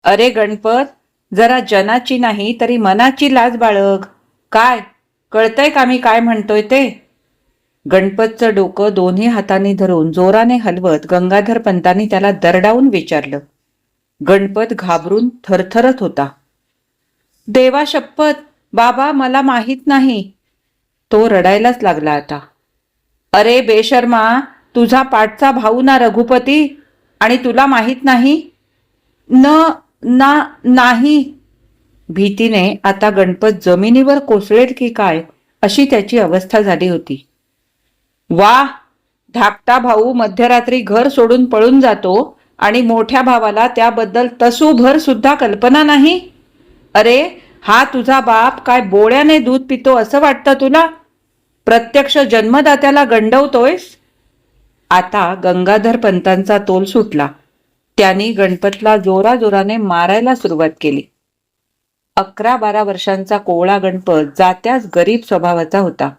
अरे गणपत, जरा जनाची नाही तरी मनाची लाज बाळग. काय कळतंय का मी काय म्हणतोय ते? गणपतचं डोकं दोन्ही हातांनी धरून जोराने हलवत गंगाधर पंतांनी त्याला दरडावून विचारलं. गणपत घाबरून थरथरत होता. देवा शपथ, बाबा मला माहीत नाही. तो रडायलाच लागला आता. अरे बेशर्मा, तुझा पाठचा भाऊ ना रघुपती, आणि तुला माहीत नाही? न ना नाही. भीतीने आता गणपत जमिनीवर कोसळेल की काय अशी त्याची अवस्था झाली होती. वा, धाकटा भाऊ मध्यरात्री घर सोडून पळून जातो आणि मोठ्या भावाला त्याबद्दल तसूभर सुद्धा कल्पना नाही. अरे, हा तुझा बाप काय बोळ्याने दूध पितो असं वाटतं तुला? प्रत्यक्ष जन्मदात्याला गंडवतोयस. आता गंगाधर पंतांचा तोल सुटला. त्यांनी गणपतला जोराजोराने मारायला सुरुवात केली. 11-12 वर्षांचा कोवळा गणपत जात्याच गरीब स्वभावाचा होता.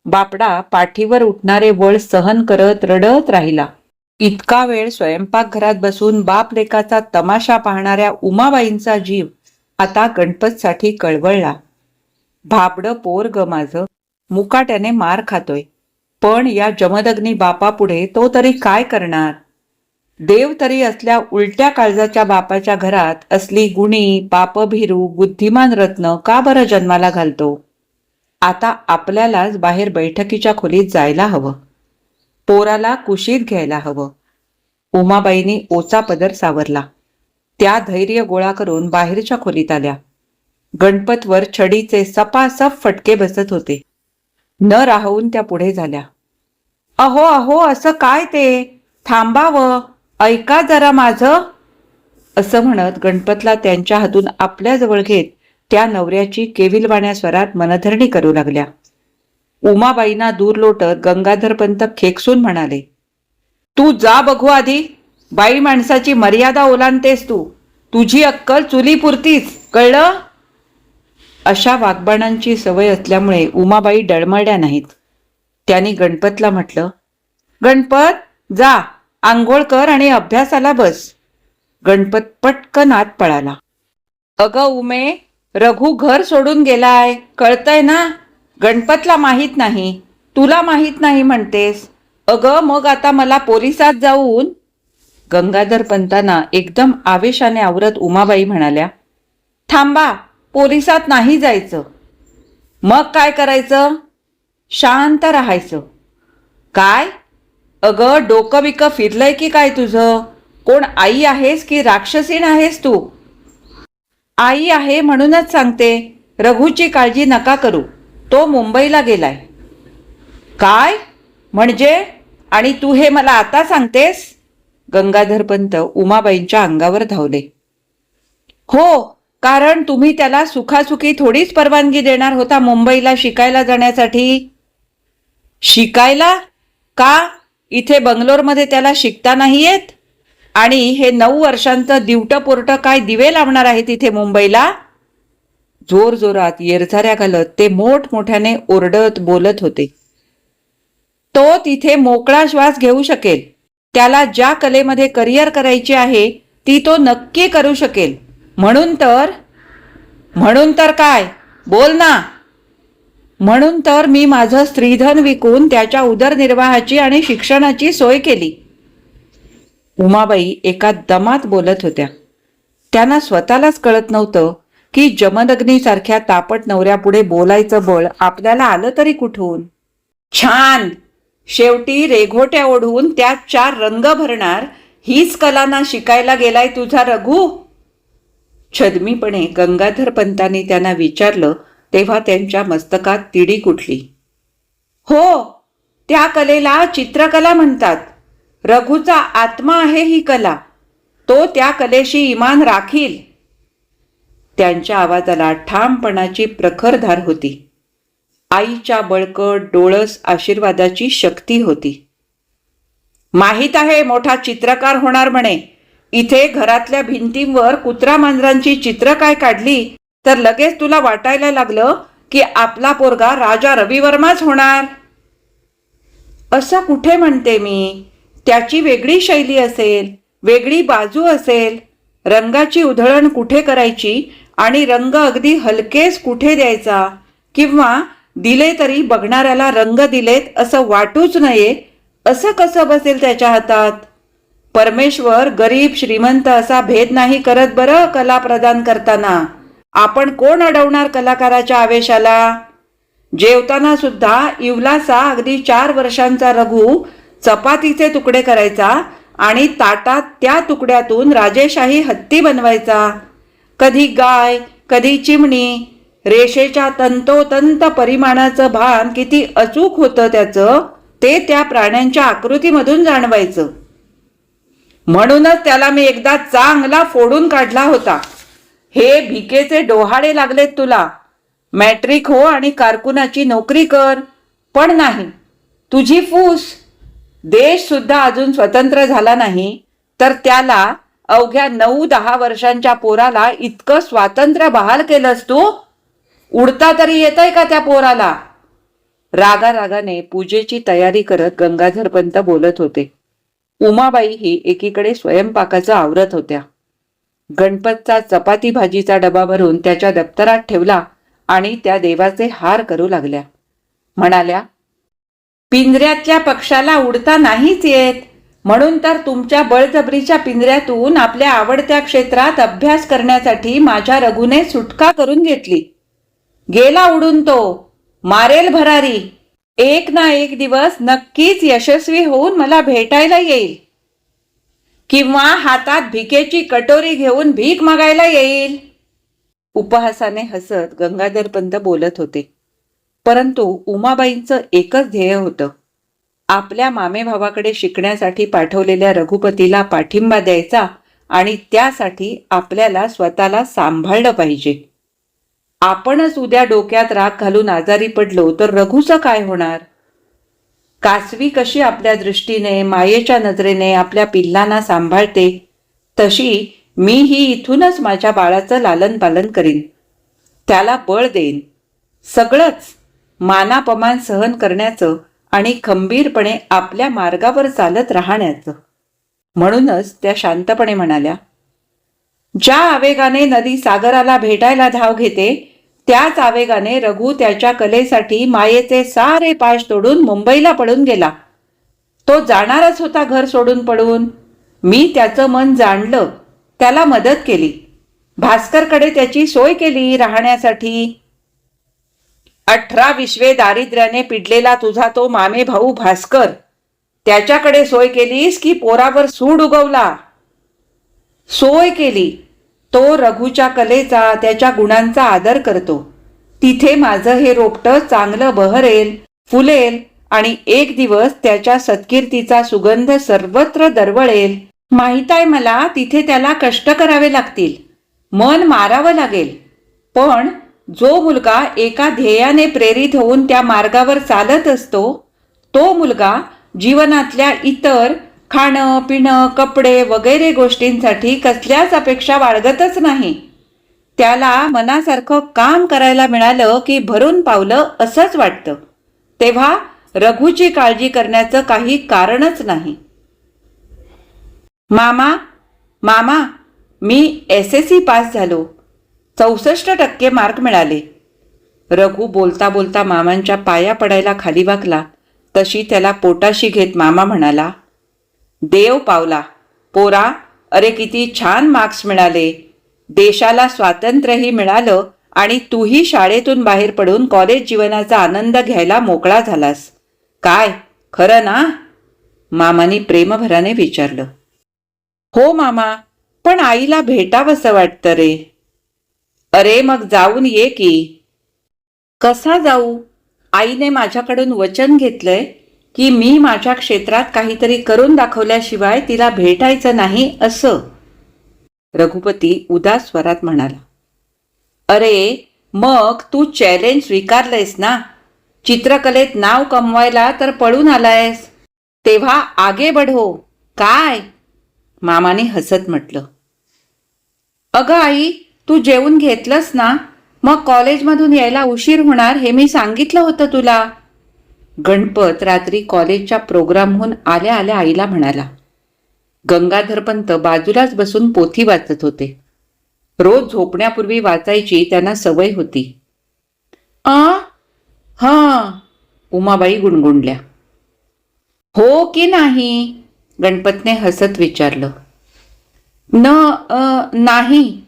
बापडा पाठीवर उठणारे बळ सहन करत रडत राहिला. इतका वेळ स्वयंपाकघरात बसून बाप लेकाचा तमाशा पाहणाऱ्या उमाबाईंचा जीव आता गणपतसाठी कळवळला. भाबडं पोर ग माझं, मुकाट्याने मार खातोय, पण या जमदग्नी बापापुढे तो तरी काय करणार? देव तरी असल्या उलट्या काळजाच्या बापाच्या घरात असली गुणी पापभीरू बुद्धिमान रत्न का बरं जन्माला घालतो? आता आपल्यालाच बाहेर बैठकीच्या खोलीत जायला हवं. पोराला कुशीत घ्यायला हवं. उमाबाईंनी ओचा पदर सावरला. त्या धैर्य गोळा करून बाहेरच्या खोलीत आल्या. गणपतवर छडीचे सपासप फटके बसत होते. न राहून त्या पुढे झाल्या. अहो अहो, असं काय ते? थांबावं, ऐका जरा माझं. असं म्हणत गणपतला त्यांच्या हातून आपल्या जवळ घेत त्या नवऱ्याची केविलवाण्या स्वरात मनधरणी करू लागल्या. उमाबाईंना दूर लोटत गंगाधर पंत खेकसून म्हणाले, तू जा बघू आधी. बाई माणसाची मर्यादा ओलांडतेस तू. तुझी अक्कल चुलीपुरतीच, कळलं? अशा वाग्बाणांची सवय असल्यामुळे उमाबाई डळमळल्या नाहीत. त्यांनी गणपतला म्हटलं, गणपत जा, आंघोळ कर आणि अभ्यासाला बस. गणपत पटकन आत पळाला. अगं उमे, रघु घर सोडून गेलाय, कळतंय ना? गणपतला माहीत नाही, तुला माहीत नाही म्हणतेस. अगं मग आता मला पोलिसात जाऊन. गंगाधर पंतांना एकदम आवेशाने आवरत उमाबाई म्हणाल्या, थांबा, पोलिसात नाही जायचं. मग काय करायचं? शांत राहायचं. काय? अगं डोकं बिकं फिरलंय की काय तुझं? कोण आई आहेस की राक्षसीण आहेस तू? आई आहे म्हणूनच सांगते, रघुची काळजी नका करू, तो मुंबईला गेलाय. काय म्हणजे? आणि तू हे मला आता सांगतेस? गंगाधर पंत उमाबाईंच्या अंगावर धावले. हो, कारण तुम्ही त्याला सुखासुखी थोडीच परवानगी देणार होता मुंबईला शिकायला जाण्यासाठी. शिकायला? का? इथे बंगलोरमध्ये त्याला शिकता नाही येत? आणि हे 9 वर्षांचं दिवटं पोरटं काय दिवे लावणार आहे तिथे मुंबईला? जोर जोरात येरझाऱ्या घालत ते मोठमोठ्याने ओरडत बोलत होते. तो तिथे मोकळा श्वास घेऊ शकेल. त्याला ज्या कलेमध्ये करिअर करायचे आहे ती तो नक्की करू शकेल. म्हणून तर काय? बोल ना. म्हणून तर मी माझं स्त्रीधन विकून त्याच्या उदरनिर्वाहाची आणि शिक्षणाची सोय केली. उमाबाई एका दमात बोलत होत्या. त्यांना स्वतःलाच कळत नव्हतं की जमदग्नीसारख्या तापट नवऱ्यापुढे बोलायचं बळ आपल्याला आलं तरी कुठून. छान, शेवटी रेघोट्या ओढून त्यात 4 रंग भरणार हीच कला ना शिकायला गेलाय तुझा रघु? छदमीपणे गंगाधर पंतांनी त्यांना विचारलं तेव्हा त्यांच्या मस्तकात तिडी कुठली. हो, त्या कलेला चित्रकला म्हणतात. रघुचा आत्मा आहे ही कला. तो त्या कलेशी इमान राखील. त्यांच्या आवाजाला ठामपणाची प्रखर धार होती. आईच्या बळकट डोळस आशीर्वादाची शक्ती होती. माहीत आहे मोठा चित्रकार होणार म्हणे. इथे घरातल्या भिंतींवर कुत्रा मांजरांची चित्र काय काढली तर लगेच तुला वाटायला लागलं की आपला पोरगा राजा रविवर्माच होणार. असं कुठे म्हणते मी? त्याची वेगळी शैली असेल, वेगळी बाजू असेल. रंगाची उधळण कुठे करायची आणि रंग अगदी हलकेच कुठे द्यायचा, किंवा दिले तरी बघणाऱ्याला रंग दिलेत असं वाटूच नये, असं कसं बसेल त्याच्या हातात? परमेश्वर गरीब श्रीमंत असा भेद नाही करत बरं कला प्रदान करताना. आपण कोण अडवणार कलाकाराच्या आवेशाला? जेवताना सुद्धा इवलासा अगदी 4 वर्षांचा रघु चपातीचे तुकडे करायचा आणि ताटात त्या तुकड्यातून राजेशाही हत्ती बनवायचा. कधी गाय, कधी चिमणी. रेषेच्या तंतोतंत परिमाणाचं भान किती अचूक होतं त्याचं, ते त्या प्राण्यांच्या आकृतीमधून जाणवायचं. म्हणूनच त्याला मी एकदा चांगला फोडून काढला होता. हे भिकेचे डोहाळे लागलेत तुला. मॅट्रिक हो आणि कारकुनाची नोकरी कर. पण नाही, तुझी फूस. देश सुद्धा अजून स्वतंत्र झाला नाही, तर त्याला, अवघ्या 9-10 वर्षांच्या पोराला इतकं स्वातंत्र्य बहाल केलंस तू? उडता तरी येतंय का त्या पोराला? रागारागाने पूजेची तयारी करत गंगाधर पंत बोलत होते. उमाबाई ही एकीकडे स्वयंपाकाचं आवरत होत्या. गणपतचा चपाती भाजीचा डबा भरून त्याच्या दप्तरात ठेवला आणि त्या देवाचे हार करू लागल्या. म्हणाल्या, पिंजऱ्यातल्या पक्षाला उडता नाहीच येत, म्हणून तर तुमच्या बळजबरीच्या पिंजऱ्यातून आपल्या आवडत्या क्षेत्रात अभ्यास करण्यासाठी माझ्या रघुने सुटका करून घेतली. गेला उडून तो, मारेल भरारी. एक ना एक दिवस नक्कीच यशस्वी होऊन मला भेटायला येईल, किंवा हातात भिकेची कटोरी घेऊन भीक मागायला येईल. उपहासाने हसत गंगाधर पंत बोलत होते. परंतु उमाबाईंचं एकच ध्येय होतं. आपल्या मामेभावाकडे शिकण्यासाठी पाठवलेल्या रघुपतीला पाठिंबा द्यायचा आणि त्यासाठी आपल्याला स्वतःला सांभाळलं पाहिजे. आपणच उद्या डोक्यात राख घालून आजारी पडलो तर रघुचं काय होणार? कासवी कशी आपल्या दृष्टीने, मायेच्या नजरेने आपल्या पिल्लांना सांभाळते, तशी मीही इथूनच माझ्या बाळाचं लालन पालन करीन. त्याला बळ देईन. सगळंच मानापमान सहन करण्याचं आणि खंबीरपणे आपल्या मार्गावर चालत राहण्याचं. म्हणूनच त्या शांतपणे म्हणाल्या, ज्या आवेगाने नदी सागराला भेटायला धाव घेते, त्याच आवेगाने रघु त्याच्या कलेसाठी मायेचे सारे पाश तोडून मुंबईला पळून गेला. तो जाणारच होता घर सोडून पळून. मी त्याचं मन जाणलं, त्याला मदत केली. भास्करकडे त्याची सोय केली राहण्यासाठी. 18 विश्वे दारिद्र्याने पिडलेला तुझा तो मामे भाऊ भास्कर, त्याच्याकडे सोय केलीस की पोरावर सूड उगवला? सोय केली. तो रघुच्या कलेचा, त्याच्या गुणांचा आदर करतो. तिथे माझं हे रोपटं चांगलं बहरेल, फुलेल आणि एक दिवस त्याच्या सत्कीर्तीचा सुगंध सर्वत्र दरवळेल. माहीत आहे मला, तिथे त्याला कष्ट करावे लागतील, मन मारावं लागेल. पण जो मुलगा एका ध्येयाने प्रेरित होऊन त्या मार्गावर चालत असतो, तो मुलगा जीवनातल्या इतर खाणं, पिणं, कपडे वगैरे गोष्टींसाठी कसल्याच अपेक्षा बाळगतच नाही. त्याला मनासारखं काम करायला मिळालं की भरून पावलं असंच वाटतं. तेव्हा रघुची काळजी करण्याचं काही कारणच नाही. मामा, मी SSC पास झालो. 64% मार्क मिळाले. रघु बोलता बोलता मामांच्या पाया पडायला खाली वाकला. तशी त्याला पोटाशी घेत मामा म्हणाला, देव पावला पोरा, अरे किती छान मार्क्स मिळाले. देशाला स्वातंत्र्यही मिळालं आणि तूही शाळेतून बाहेर पडून कॉलेज जीवनाचा आनंद घ्यायला मोकळा झालास. काय खरं ना? मामानी प्रेमभराने विचारलं. हो मामा, पण आईला भेटावंसं वाटतं रे. अरे मग जाऊन ये की. कसा जाऊ? आईने माझ्याकडून वचन घेतलंय की मी माझ्या क्षेत्रात काहीतरी करून दाखवल्याशिवाय तिला भेटायचं नाही असं. रघुपती उदास स्वरात म्हणाला. अरे मग तू चॅलेंज स्वीकारलंयस ना. चित्रकलेत नाव कमवायला तर पळून आलायस, तेव्हा आगे बढो. काय? मामाने हसत म्हटलं. अगं आई, तू जेवून घेतलंस ना? मग कॉलेजमधून यायला उशीर होणार हे मी सांगितलं होतं तुला. गणपत रात्री कॉलेजच्या प्रोग्रामहून आल्या आल्या आईला म्हणाला. गंगाधरपंत बाजूलाच बसून पोथी वाचत होते. रोज झोपण्यापूर्वी वाचायची त्यांना सवय होती. आ हां, उमाबाई गुणगुणल्या. हो की नाही? गणपतने हसत विचारलं. नाही,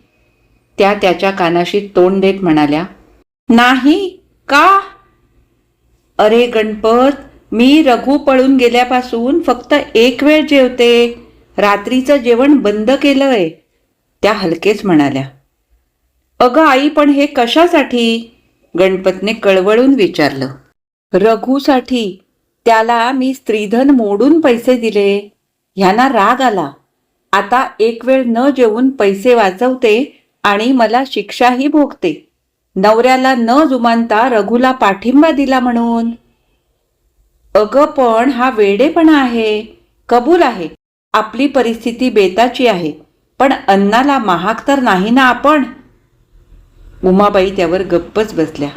त्या त्याच्या कानाशी तोंड देत म्हणाल्या. नाही का? अरे गणपत, मी रघु पळून गेल्यापासून फक्त एक वेळ जेवते. रात्रीचं जेवण बंद केलंय, त्या हलकेच म्हणाल्या. अगं आई, पण हे कशासाठी? गणपतने कळवळून विचारलं. रघुसाठी. त्याला मी स्त्रीधन मोडून पैसे दिले. ह्यांना राग आला. आता एक वेळ न जेवून पैसे वाचवते आणि मला शिक्षाही भोगते. नवऱ्याला न जुमानता रघुला पाठिंबा दिला म्हणून. अगं पण हा वेडेपणा आहे. कबूल आहे, आपली परिस्थिती बेताची आहे, पण अन्नाला महाग तर नाही ना आपण. उमाबाई त्यावर गप्पच बसल्या.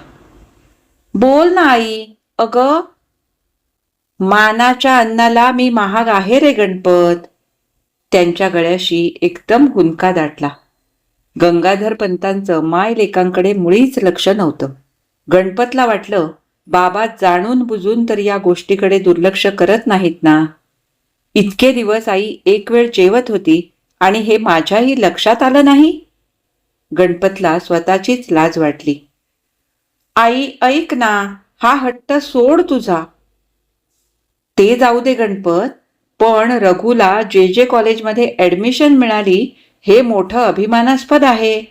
बोल ना आई. अगं, मानाच्या अन्नाला मी महाग आहे रे गणपत. त्यांच्या गळ्याशी एकदम हुंदका दाटला. गंगाधर पंतांचं मायलेकांकडे मुळीच लक्ष नव्हतं. गणपतला वाटलं, बाबा जाणून बुजून तर या गोष्टीकडे दुर्लक्ष करत नाहीत ना. इतके दिवस आई एक वेळ जेवत होती आणि हे माझ्याही लक्षात आलं नाही. गणपतला स्वतःचीच लाज वाटली. आई ऐक ना, हा हट्ट सोड तुझा. ते जाऊ दे गणपत, पण रघुला जे कॉलेजमध्ये ऍडमिशन मिळाली हे मोठं अभिमानास्पद आहे.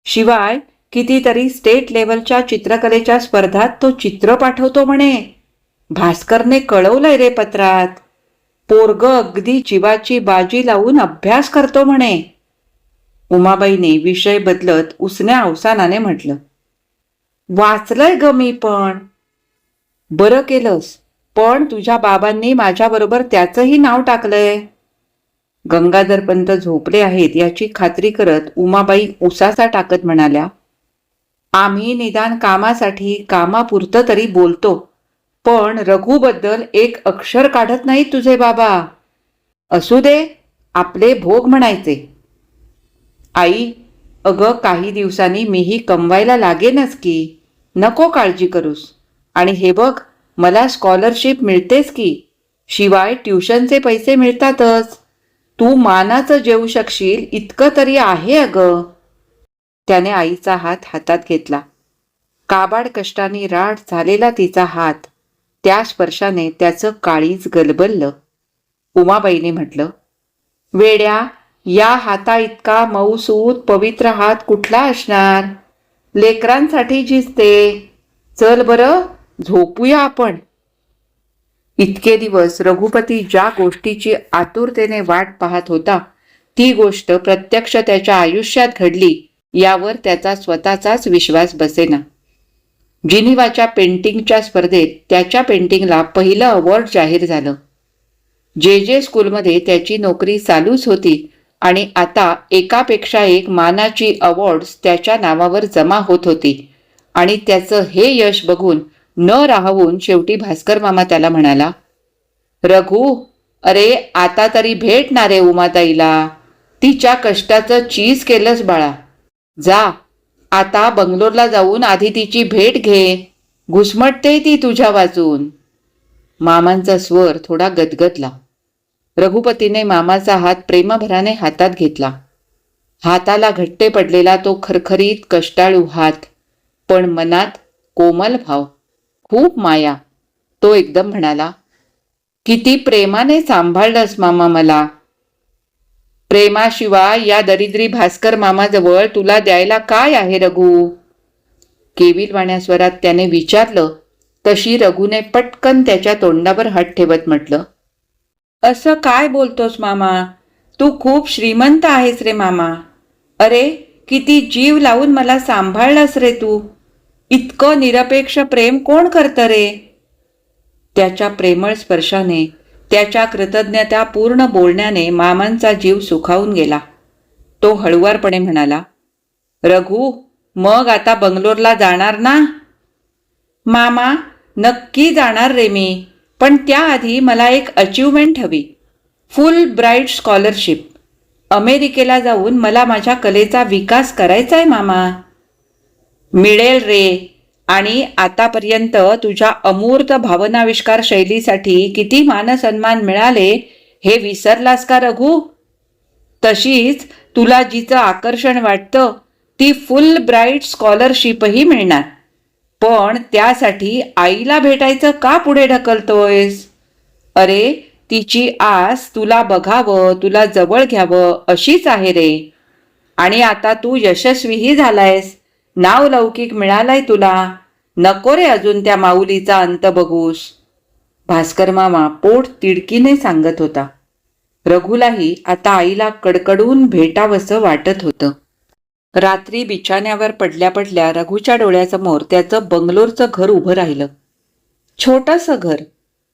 शिवाय कितीतरी स्टेट लेवलच्या चित्रकलेच्या स्पर्धात तो चित्र पाठवतो म्हणे. भास्करने कळवलंय रे पत्रात. पोरगं अगदी जीवाची बाजी लावून अभ्यास करतो म्हणे. उमाबाईने विषय बदलत उसन्या अवसानाने म्हटलं. वाचलंय ग मी पण. बरं केलंस, पण तुझ्या बाबांनी माझ्याबरोबर त्याचंही नाव टाकलंय. गंगाधरपंत झोपले आहेत याची खात्री करत उमाबाई उसासा टाकत म्हणाल्या. आम्ही निदान कामासाठी कामापुरतं तरी बोलतो, पण रघुबद्दल एक अक्षर काढत नाही तुझे बाबा. असू दे, आपले भोग म्हणायचे. आई, अगं काही दिवसांनी मीही कमवायला लागेनच की. नको काळजी करूस. आणि हे बघ, मला स्कॉलरशिप मिळतेच की. शिवाय ट्युशनचे पैसे मिळतातच. तू मानाचं जेवू शकशील इतकं तरी आहे अगं. त्याने आईचा हात हातात घेतला. काबाड कष्टाने राठ झालेला तिचा हात, त्या स्पर्शाने त्याचं काळीज गलबललं. उमाबाईने म्हटलं. वेड्या, या हाता इतका मऊसूत पवित्र हात कुठला असणार? लेकरांसाठी झिजते. चल बरं, झोपूया आपण. इतके दिवस रघुपती ज्या गोष्टीची आतुरतेने वाट पाहत होता, ती गोष्ट प्रत्यक्ष त्याच्या आयुष्यात घडली यावर त्याचा स्वतःचाच विश्वास बसेना. जिनिवाच्या पेंटिंगच्या स्पर्धेत त्याच्या पेंटिंगला पहिलं अवॉर्ड जाहीर झालं. जे स्कूलमध्ये त्याची नोकरी चालूच होती आणि आता एकापेक्षा एक मानाची अवॉर्ड्स त्याच्या नावावर जमा होत होती. आणि त्याचं हे यश बघून न राहवून शेवटी भास्कर मामा त्याला म्हणाला. रघु, अरे आता तरी भेट ना रे उमाताईला. तिच्या कष्टाचं चीज केलंस बाळा. जा, आता बंगलोरला जाऊन आधी तिची भेट घे. घुसमटते ती तुझ्या वाचून. मामांचा स्वर थोडा गदगदला. रघुपतीने मामाचा हात प्रेमभराने हातात घेतला. हाताला घट्टे पडलेला तो खरखरीत कष्टाळू हात, पण मनात कोमल भाव, खूप माया. तो एकदम म्हणाला. किती प्रेमाने सांभाळलंस मामा मला. प्रेमाशिवाय या दरिद्री भास्कर मामाजवळ तुला द्यायला काय आहे रघु? केविलवाण्या स्वरात त्याने विचारलं. तशी रघुने पटकन त्याच्या तोंडावर हात ठेवत म्हटलं. असं काय बोलतोस मामा? तू खूप श्रीमंत आहेस रे मामा. अरे किती जीव लावून मला सांभाळलास रे तू. इतकं निरपेक्ष प्रेम कोण करतं रे? त्याच्या प्रेमळ स्पर्शाने, त्याच्या कृतज्ञतापूर्ण बोलण्याने मामांचा जीव सुखावून गेला. तो हळुवारपणे म्हणाला. रघु, मग आता बंगलोरला जाणार ना? मामा, नक्की जाणार रे मी, पण त्याआधी मला एक अचिव्हमेंट हवी. फुल ब्राईट स्कॉलरशिप. अमेरिकेला जाऊन मला माझ्या कलेचा विकास करायचा आहे मामा. मिळेल रे. आणि आतापर्यंत तुझ्या अमूर्त भावनाविष्कार शैलीसाठी किती मानसन्मान मिळाले हे विसरलास का रघु? तशीच तुला जिचं आकर्षण वाटतं ती फुल ब्राईट स्कॉलरशिपही मिळणार. पण त्यासाठी आईला भेटायचं का पुढे ढकलतोयस? अरे तिची आस तुला बघावं, तुला जवळ घ्यावं अशीच आहे रे. आणि आता तू यशस्वीही झालायस, नावलौकिक मिळालाय तुला. नको रे अजून त्या माऊलीचा अंत बघूस. भास्कर मामा पोट तिडकीने सांगत होता. रघुलाही आता आईला कडकडून भेटावंसं वाटत होतं. रात्री बिछाण्यावर पडल्या पडल्या रघुच्या डोळ्यासमोर त्याचं बंगलोरचं घर उभं राहिलं. छोटंसं घर,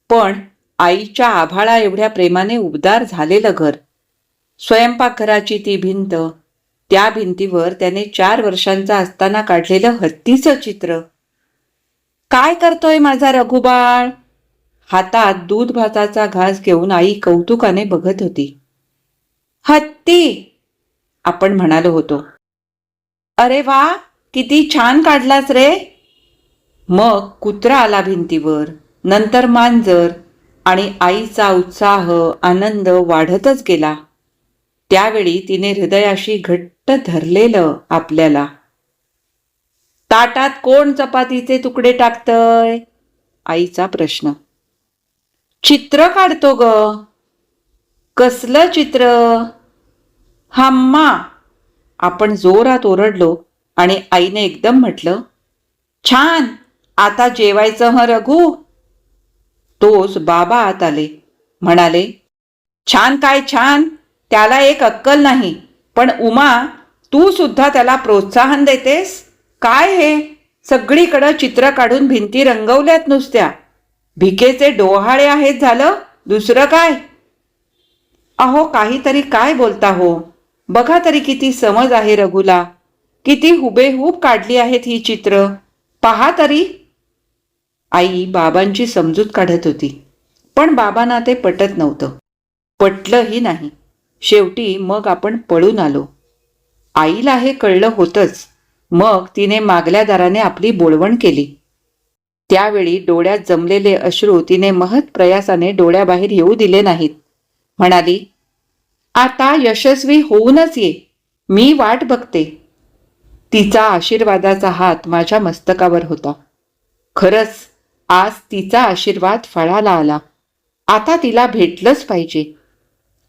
पण आईच्या आभाळा एवढ्या प्रेमाने उबदार झालेलं घर. स्वयंपाकघराची ती भिंत, त्या भिंतीवर त्याने 4 वर्षांचा असताना काढलेलं हत्तीचं चित्र. काय करतोय माझा रघुबाळ? हातात दूध भाताचा घास घेऊन आई कौतुकाने बघत होती. हत्ती आपण म्हणालो होतो. अरे वा, किती छान काढलास रे. मग कुत्रा आला भिंतीवर, नंतर मांजर, आणि आईचा उत्साह आनंद वाढतच गेला. त्यावेळी तिने हृदयाशी घट्ट धरलेलं आपल्याला. ताटात कोण चपातीचे तुकडे टाकतय? आईचा प्रश्न. चित्र काढतो ग. कसलं चित्र? हम्मा आपण जोरात ओरडलो आणि आईने एकदम म्हटलं, छान, आता जेवायचं ह रघु. तोच बाबा आत आले, म्हणाले, छान काय छान, त्याला एक अक्कल नाही. पण उमा, तू सुद्धा त्याला प्रोत्साहन देतेस काय? हे सगळीकडं चित्र काढून भिंती रंगवल्यात नुसत्या. भिकेचे डोहाळे आहेत झालं, दुसरं काय? अहो काहीतरी काय बोलता हो. बघा तरी किती समज आहे रघुला. किती हुबेहूब काढली आहेत ही चित्र. पहा तरी. आई बाबांची समजूत काढत होती, पण बाबांना ते पटत नव्हतं. पटलंही नाही. शेवटी मग आपण पळून आलो. आईला हे कळलं होतंच. मग तिने मागल्या दाराने आपली बोळवण केली. त्यावेळी डोळ्यात जमलेले अश्रू तिने महत् प्रयासाने डोळ्याबाहेर येऊ दिले नाहीत. म्हणाली, आता यशस्वी होऊनच ये, मी वाट बघते. तिचा आशीर्वादाचा हात माझ्या मस्तकावर होता. खरंच आज तिचा आशीर्वाद फळाला आला. आता तिला भेटलंच पाहिजे.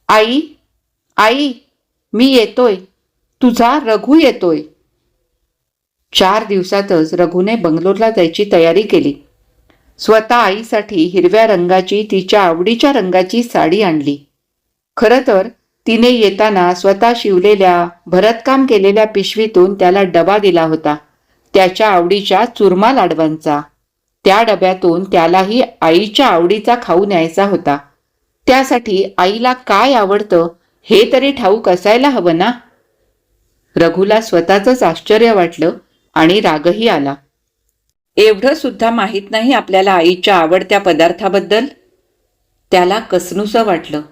आई, आई, मी येतोय. तुझा रघु येतोय. 4 दिवसातच रघुने बंगलोरला जायची तयारी केली. स्वतः आईसाठी हिरव्या रंगाची, तिच्या आवडीच्या रंगाची साडी आणली. खरं तर तिने येताना स्वतः शिवलेल्या, भरतकाम केलेल्या पिशवीतून त्याला डबा दिला होता, त्याच्या आवडीच्या चुरमा लाडवांचा. त्या डब्यातून त्यालाही आईच्या आवडीचा खाऊ न्यायचा होता. त्यासाठी आईला काय आवडतं हे तरी ठाऊक असायला हवं ना. रघुला स्वतःचंच आश्चर्य वाटलं आणि रागही आला. एवढं सुद्धा माहीत नाही आपल्याला आईच्या आवडत्या पदार्थाबद्दल. त्याला कसनुसं वाटलं.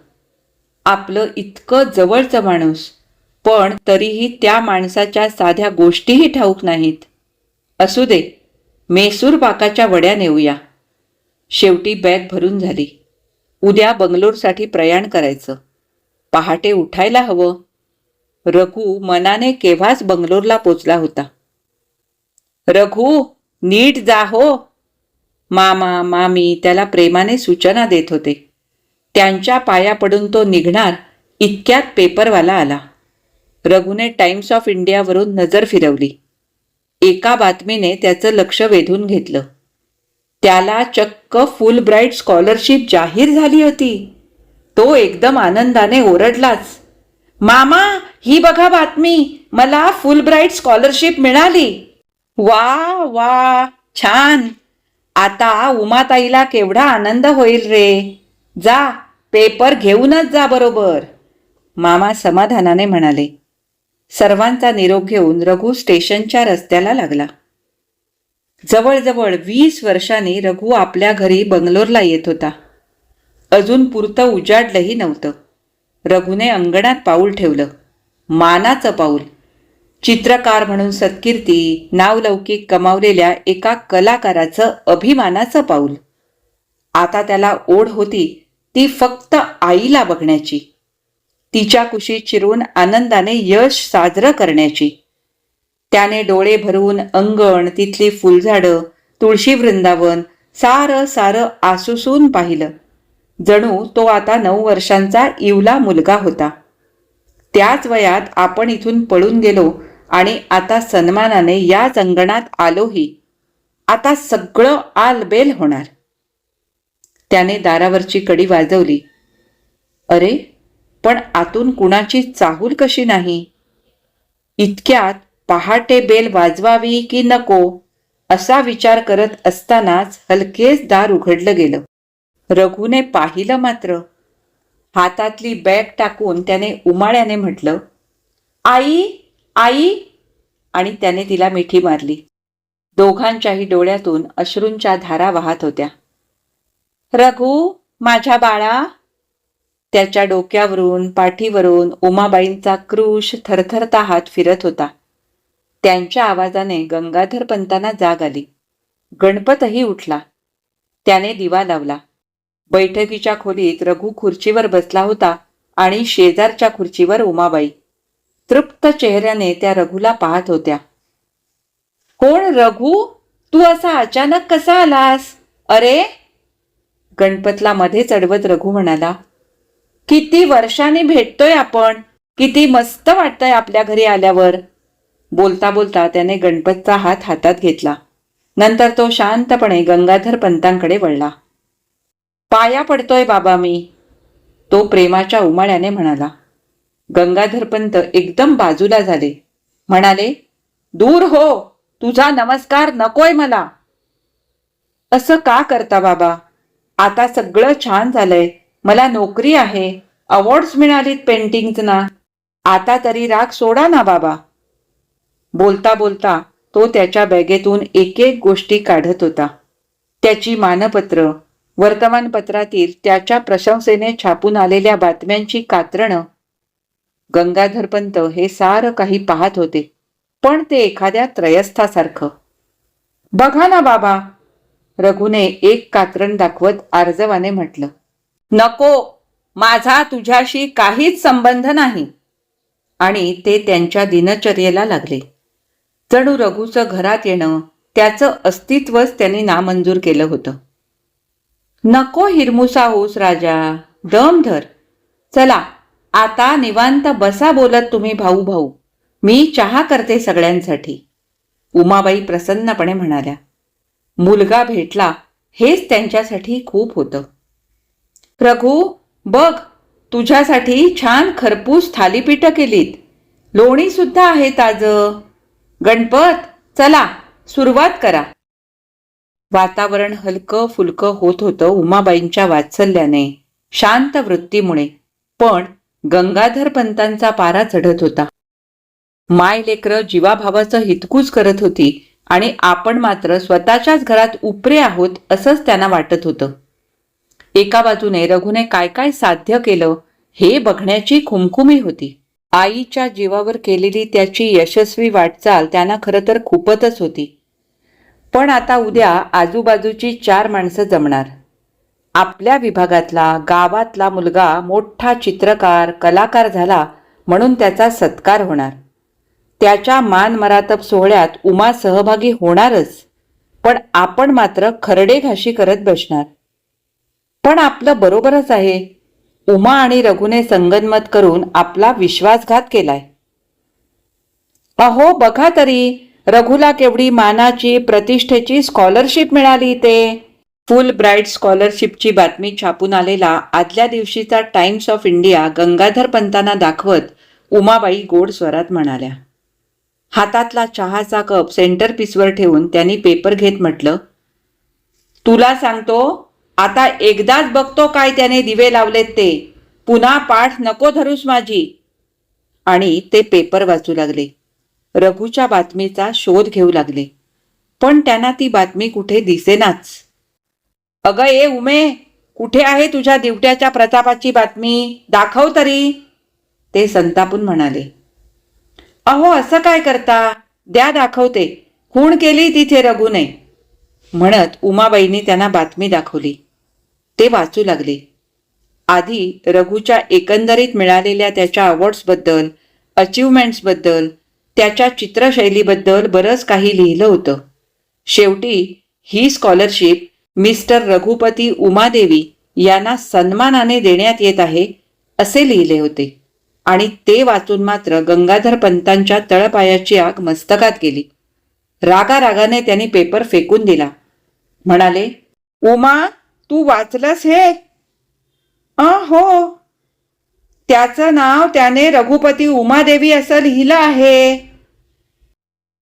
आपलं इतकं जवळचं माणूस, पण तरीही त्या माणसाच्या साध्या गोष्टीही ठाऊक नाहीत. असू दे, मेसूर पाकाच्या वड्या नेऊया. शेवटी बॅग भरून झाली. उद्या बंगलोरसाठी प्रयाण करायचं. पहाटे उठायला हवं. रघु मनाने केव्हाच बंगलोरला पोचला होता. रघु, नीट जा हो. मामा मामी त्याला प्रेमाने सूचना देत होते. त्यांच्या पाया पडून तो निघणार इतक्यात पेपरवाला आला. रघुने टाइम्स ऑफ इंडियावरून नजर फिरवली. एका बातमीने त्याचं लक्ष वेधून घेतलं. त्याला चक्क फुल ब्राईट स्कॉलरशिप जाहीर झाली होती. तो एकदम आनंदाने ओरडलाच, मामा, ही बघा बातमी, मला फुल ब्राईट स्कॉलरशिप मिळाली. वा वा, छान. आता उमाताईला केवढा आनंद होईल रे. जा, पेपर घेऊनच जा बरोबर. मामा समाधानाने म्हणाले. सर्वांचा निरोप घेऊन रघु स्टेशनच्या रस्त्याला लागला. जवळजवळ 20 वर्षांनी रघु आपल्या घरी बंगलोरला येत होता. अजून पुरतं उजाडलंही नव्हतं. रघुने अंगणात पाऊल ठेवलं. मानाचं पाऊल. चित्रकार म्हणून सत्कीर्ती, नावलौकिक कमावलेल्या एका कलाकाराचं अभिमानाचं पाऊल. आता त्याला ओढ होती ती फक्त आईला बघण्याची, तिच्या कुशीत शिरून आनंदाने यश साजरं करण्याची. त्याने डोळे भरून अंगण, तिथली फुलझाडं, तुळशी वृंदावन सारं सारं आसुसून पाहिलं. जणू तो आता 9 वर्षांचा इवला मुलगा होता. त्याच वयात आपण इथून पळून गेलो आणि आता सन्मानाने याच अंगणात आलोही. आता सगळं आलबेल होणार. त्याने दारावरची कडी वाजवली. अरे, पण आतून कुणाची चाहूल कशी नाही. इतक्यात पहाटे बेल वाजवावी की नको असा विचार करत असतानाच हलकेच दार उघडलं गेलं. रघुने पाहिलं मात्र. हातातली बॅग टाकून त्याने उमाळ्याने म्हटलं, आई, आई, आणि त्याने तिला मिठी मारली. दोघांच्याही डोळ्यातून अश्रूंच्या धारा वाहत होत्या. रघु, माझ्या बाळा. त्याच्या डोक्यावरून पाठीवरून उमाबाईंचा क्रूश थरथरता हात फिरत होता. त्यांच्या आवाजाने गंगाधर पंतांना जाग आली. गणपतही उठला. त्याने दिवा लावला. बैठकीच्या खोलीत रघु खुर्चीवर बसला होता आणि शेजारच्या खुर्चीवर उमाबाई तृप्त चेहऱ्याने त्या रघुला पाहत होत्या. कोण रघु? तू असा अचानक कसा आलास? अरे, गणपतला मध्येच अडवत रघु म्हणाला, किती वर्षांनी भेटतोय आपण. किती मस्त वाटतंय आपल्या घरी आल्यावर. बोलता बोलता त्याने गणपतचा हात हातात घेतला. नंतर तो शांतपणे गंगाधर पंतांकडे वळला. पाया पडतोय बाबा मी, तो प्रेमाच्या उमाळ्याने म्हणाला. गंगाधर पंत एकदम बाजूला झाले. म्हणाले, दूर हो, तुझा नमस्कार नकोय मला. असं का करता बाबा? आता सगळं छान झालंय. मला नोकरी आहे, अवॉर्ड्स मिळालीत पेंटिंगना. आता तरी राग सोडा ना बाबा. बोलता बोलता तो त्याच्या बॅगेतून एक एक गोष्टी काढत होता. त्याची मानपत्र, वर्तमानपत्रातील त्याच्या प्रशंसेने छापून आलेल्या बातम्यांची कात्रणं. गंगाधर पंत हे सारं काही पाहत होते, पण ते एखाद्या त्रयस्थासारखं. बघा ना बाबा, रघुने एक कात्रण दाखवत आर्जवाने म्हटलं. नको, माझा तुझ्याशी काहीच संबंध नाही. आणि ते त्यांच्या दिनचर्येला लागले. जणू रघुचं घरात येणं त्याचं अस्तित्वच त्यांनी नामंजूर केलं होतं. नको हिरमुसा होस राजा, दम धर. चला आता निवांत बसा बोलत तुम्ही भाऊ भाऊ. मी चहा करते सगळ्यांसाठी. उमाबाई प्रसन्नपणे म्हणाल्या. मुलगा भेटला हेच त्यांच्यासाठी खूप होतं. रघु, बघ, तुझ्यासाठी छान खरपूस थालीपीठं केलीत. लोणी सुद्धा आहे ताजं. गणपत, चला सुरुवात करा. वातावरण हलकं फुलकं होत होतं उमाबाईंच्या वात्सल्याने, शांत वृत्तीमुळे. पण गंगाधर पंतांचा पारा चढत होता. माय लेकरं जीवाभावाचं हितकूच करत होती आणि आपण मात्र स्वतःच्याच घरात उपरे आहोत असंच त्यांना वाटत होतं. एका बाजूने रघुने काय काय साध्य केलं हे बघण्याची खुमखुमी होती. आईच्या जीवावर केलेली त्याची यशस्वी वाटचाल त्यांना खरं तर खूपच होती. पण आता उद्या आजूबाजूची 4 माणसं जमणार. आपल्या विभागातला गावातला मुलगा मोठा चित्रकार कलाकार झाला म्हणून त्याचा सत्कार होणार. त्याच्या मानमरातब सोहळ्यात उमा सहभागी होणारच. पण आपण मात्र खरडे घाशी करत बसणार. पण आपलं बरोबरच आहे. उमा आणि रघुने संगनमत करून आपला विश्वासघात केलाय. अहो बघा तरी, रघुला केवढी मानाची प्रतिष्ठेची स्कॉलरशिप मिळाली. ते फुल ब्राईट स्कॉलरशिपची बातमी छापून आलेला आदल्या दिवशीचा टाइम्स ऑफ इंडिया गंगाधर पंतांना दाखवत उमाबाई गोड स्वरात म्हणाल्या. हातातला चहाचा कप सेंटर पीसवर ठेवून त्यांनी पेपर घेत म्हटलं, तुला सांगतो, आता एकदाच बघतो काय त्याने दिवे लावलेत ते. पुन्हा पाठ नको धरूस माझी. आणि ते पेपर वाचू लागले. रघुच्या बातमीचा शोध घेऊ लागले. पण त्यांना ती बातमी कुठे दिसेनाच. अगं ए उमे, कुठे आहे तुझ्या दिवट्याच्या प्रतापाची बातमी? दाखव तरी. ते संतापून म्हणाले. अहो असं काय करता? द्या दाखवते. खूण केली तिथे रघुने. म्हणत उमाबाईंनी त्यांना बातमी दाखवली. ते वाचू लागले. आधी रघुच्या एकंदरीत मिळालेल्या त्याच्या अवॉर्ड्सबद्दल, अचिव्हमेंट्सबद्दल, त्याच्या चित्रशैलीबद्दल बरंच काही लिहिलं होतं. शेवटी ही स्कॉलरशिप मिस्टर रघुपती उमादेवी यांना सन्मानाने देण्यात येत आहे असे लिहिले होते. आणि ते वाचून मात्र गंगाधर पंतांच्या तळपायाची आग मस्तकात गेली. रागारागाने त्यांनी पेपर फेकून दिला. म्हणाले, उमा, तू वाचलंस हे? हो. त्याचं नाव त्याने रघुपती उमादेवी असं लिहिलं आहे.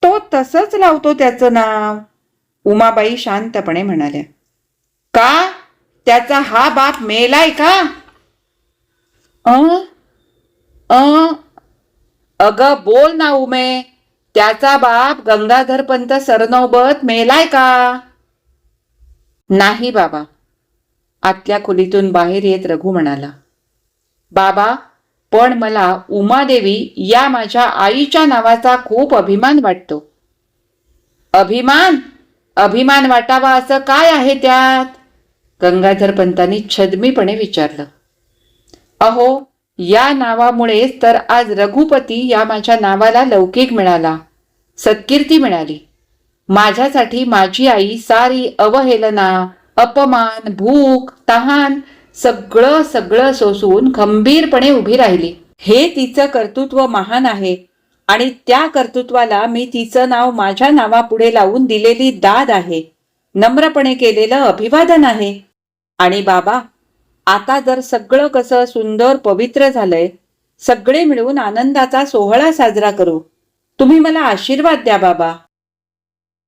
तो तसंच लावतो त्याचं नाव. उमाबाई शांतपणे म्हणाल्या. का? त्याचा हा बाप मेलाय का? अगं बोल ना उमे. त्याचा बाप गंगाधरपंत सरनौबत मेलाय का? नाही बाबा. आतल्या खोलीतून बाहेर येत रघु म्हणाला. बाबा, पण मला उमादेवी या माझ्या आईच्या नावाचा खूप अभिमान वाटतो. अभिमान? अभिमान वाटावा असं काय आहे त्यात? गंगाधरपंतांनी छद्मीपणे विचारलं. अहो, या नावामुळेच तर आज रघुपती या माझ्या नावाला लौकिक मिळाला, सत्कीर्ती मिळाली. माझ्यासाठी माझी आई सारी अवहेलना, अपमान, भूक, तहान सगळं सगळं सोसून खंबीरपणे उभी राहिली. हे तिचं कर्तृत्व महान आहे आणि त्या कर्तृत्वाला मी तिचं नाव माझ्या नावापुढे लावून दिलेली दाद आहे, नम्रपणे केलेलं अभिवादन आहे. आणि बाबा, आता जर सगळं कसं सुंदर पवित्र झालंय, सगळे मिळून आनंदाचा सोहळा साजरा करू. तुम्ही मला आशीर्वाद द्या बाबा.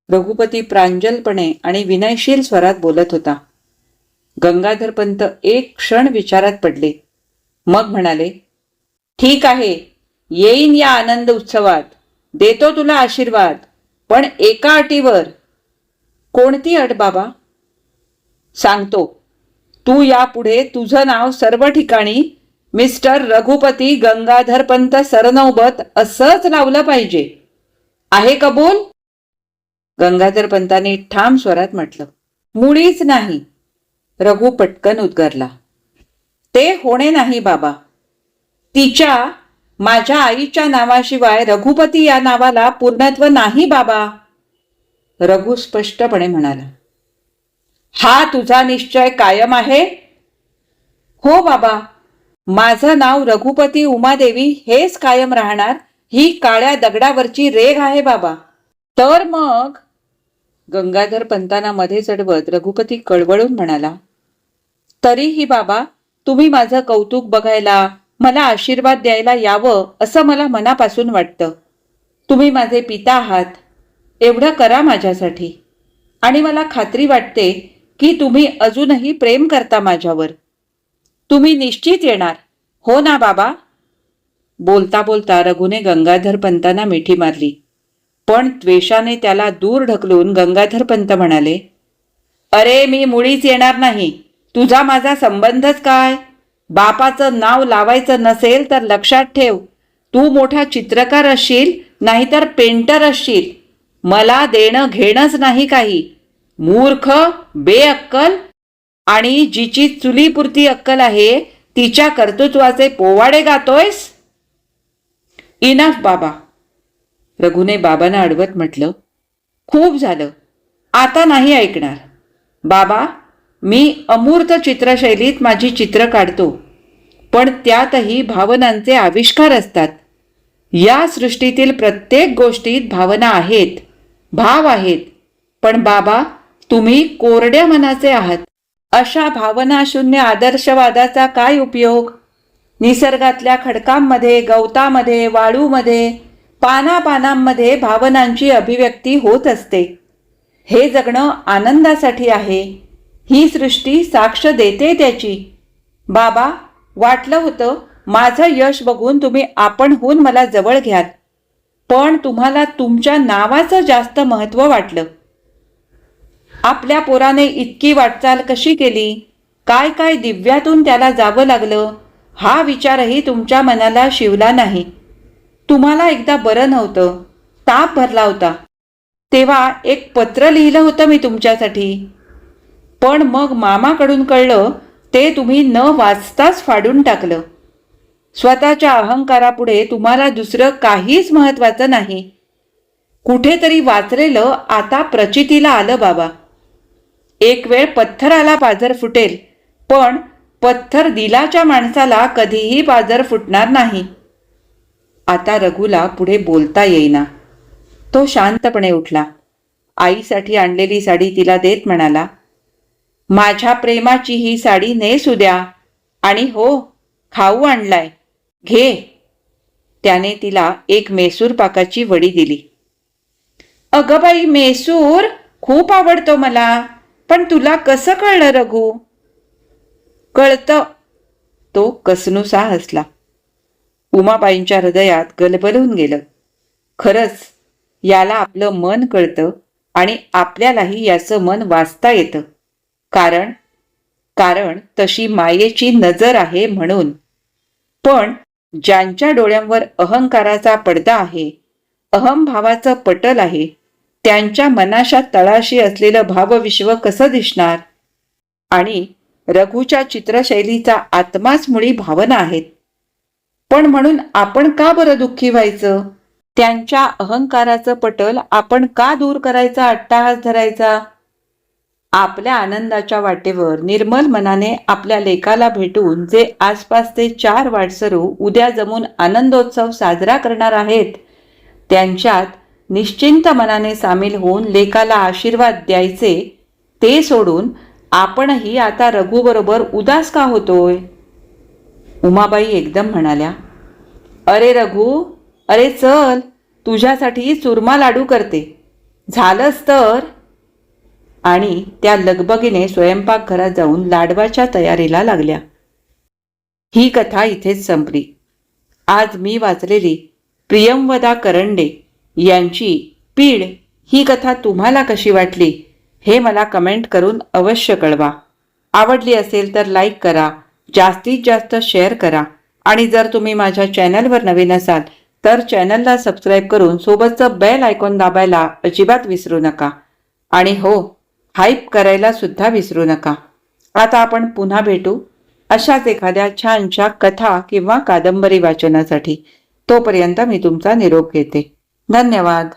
रघुपती प्रांजलपणे आणि विनयशील स्वरात बोलत होता. गंगाधरपंत एक क्षण विचारात पडले. मग म्हणाले, ठीक आहे, येईन या आनंद उत्सवात, देतो तुला आशीर्वाद, पण एका अटीवर. कोणती अट बाबा? सांगतो. तू यापुढे तुझं नाव सर्व ठिकाणी मिस्टर रघुपती गंगाधरपंत सरनौबत असंच लावलं पाहिजे. आहे कबूल? गंगाधरपंतांनी ठाम स्वरात म्हटलं. मुळीच नाही. रघु पटकन उद्गारला. ते होणे नाही बाबा. तिच्या, माझ्या आईच्या नावाशिवाय रघुपती या नावाला पूर्णत्व नाही बाबा. रघु स्पष्टपणे म्हणाला. हा तुझा निश्चय कायम आहे? हो बाबा. माझं नाव रघुपती उमादेवी हेच कायम राहणार, ही काळ्या दगडावरची रेघ आहे बाबा. तर मग? गंगाधर पंतांना मध्ये चढवत रघुपती कळवळून म्हणाला. तरीही बाबा, तुम्ही माझं कौतुक बघायला, मला आशीर्वाद द्यायला यावं असं मला मनापासून वाटतं. तुम्ही माझे पिता आहात, एवढं करा माझ्यासाठी. आणि मला खात्री वाटते की तुम्ही अजूनही प्रेम करता माझ्यावर. तुम्ही निश्चित येणार, हो ना बाबा? बोलता बोलता रघुने गंगाधर पंतांना मिठी मारली. पण द्वेषाने त्याला दूर ढकलून गंगाधर पंत म्हणाले, अरे मी मुळीच येणार नाही. तुझा माझा संबंधच काय? बापाचं नाव लावायचं नसेल तर लक्षात ठेव, तू मोठा चित्रकार असशील, नाहीतर पेंटर असशील. मला देणं घेणंच नाही काही. मूर्ख, बेअक्कल, आणि जिची चुलीपुरती अक्कल आहे तिच्या कर्तृत्वाचे पोवाडे गातोयस. इनफ बाबा. रघुने बाबांना अडवत म्हटलं. खूप झालं, आता नाही ऐकणार. बाबा, मी अमूर्त चित्रशैलीत माझी चित्र काढतो, पण त्यातही भावनांचे आविष्कार असतात. या सृष्टीतील प्रत्येक गोष्टीत भावना आहेत, भाव आहेत. पण बाबा, तुम्ही कोरड्या मनाचे आहात. अशा भावनाशून्य आदर्शवादाचा काय उपयोग? निसर्गातल्या खडकांमध्ये, गवतामध्ये, वाळूमध्ये, पानापानांमध्ये भावनांची अभिव्यक्ती होत असते. हे जगणं आनंदासाठी आहे. ही सृष्टी साक्ष देते त्याची. बाबा, वाटलं होतं माझं यश बघून तुम्ही आपणहून मला जवळ घ्याल, पण तुम्हाला तुमच्या नावाचं जास्त महत्त्व वाटलं. आपल्या पोराने इतकी वाटचाल कशी केली? काय काय दिव्यातून त्याला जावं लागलं हा विचारही तुमच्या मनाला शिवला नाही. तुम्हाला एकदा बरं नव्हतं, ताप भरला होता, तेव्हा एक पत्र लिहिलं होतं मी तुमच्यासाठी. पण मग मामाकडून कळलं ते तुम्ही न वाचताच फाडून टाकलं. स्वतःच्या अहंकारापुढे तुम्हाला दुसरं काहीच महत्वाचं नाही. कुठेतरी वाचलेलं आता प्रचितीला आलं बाबा. एक वेळ पत्थराला पाझर फुटेल, पण पत्थर दिलाच्या माणसाला कधीही पाझर फुटणार नाही. आता रघुला पुढे बोलता येईना. तो शांतपणे उठला. आईसाठी आणलेली साडी तिला देत म्हणाला, माझ्या प्रेमाची ही साडी नेस उद्या, आणि हो, खाऊ आणलाय, घे. त्याने तिला एक मेसूर पाकाची वडी दिली. अगं बाई, मेसूर खूप आवडतो मला, पण तुला कसं कळलं रघु? कळतं. तो कसनुसा हसला. उमाबाईंच्या हृदयात गलबलून गेलं. खरंच याला आपलं मन कळतं आणि आपल्यालाही याचं मन वाचता येतं. कारण तशी मायेची नजर आहे म्हणून. पण ज्यांच्या डोळ्यांवर अहंकाराचा पडदा आहे, अहंभावाचं पटल आहे, त्यांच्या मनाच्या तळाशी असलेलं भावविश्व कसं दिसणार? आणि रघुच्या चित्रशैलीचा आत्माच मुळी भावना आहेत. पण म्हणून आपण का बरं दुःखी व्हायचं? त्यांच्या अहंकाराचं पटल आपण का दूर करायचा अट्टाहास धरायचा? आपल्या आनंदाच्या वाटेवर निर्मल मनाने आपल्या लेकाला भेटून जे आसपासचे 4 वाटसरू उद्या जमून आनंदोत्सव साजरा करणार आहेत, त्यांच्यात निश्चिंत मनाने सामील होऊन लेकाला आशीर्वाद द्यायचे, ते सोडून आपणही आता रघुबरोबर उदास का होतोय? उमाबाई एकदम म्हणाल्या, अरे रघु, अरे चल, तुझ्यासाठी चुरमा लाडू करते, झालंच तर. आणि त्या लगबगीने स्वयंपाकघरात जाऊन लाडवाच्या तयारीला लागल्या. ही कथा इथेच संपली. आज मी वाचलेली प्रियंवदा करंडे यांची पीड ही कथा तुम्हाला कशी वाटली हे मला कमेंट करून अवश्य कळवा. आवडली असेल तर लाईक करा, जास्तीत जास्त शेअर करा, आणि जर तुम्ही माझ्या चॅनलवर नवीन असाल तर चॅनलला सबस्क्राईब करून सोबतचं बेल आयकॉन दाबायला अजिबात विसरू नका. आणि हो, हाईप करायला सुद्धा विसरू नका. आता आपण पुन्हा भेटू अशाच एखाद्या छानशा कथा किंवा कादंबरी वाचनासाठी. तोपर्यंत मी तुमचा निरोप घेते. धन्यवाद.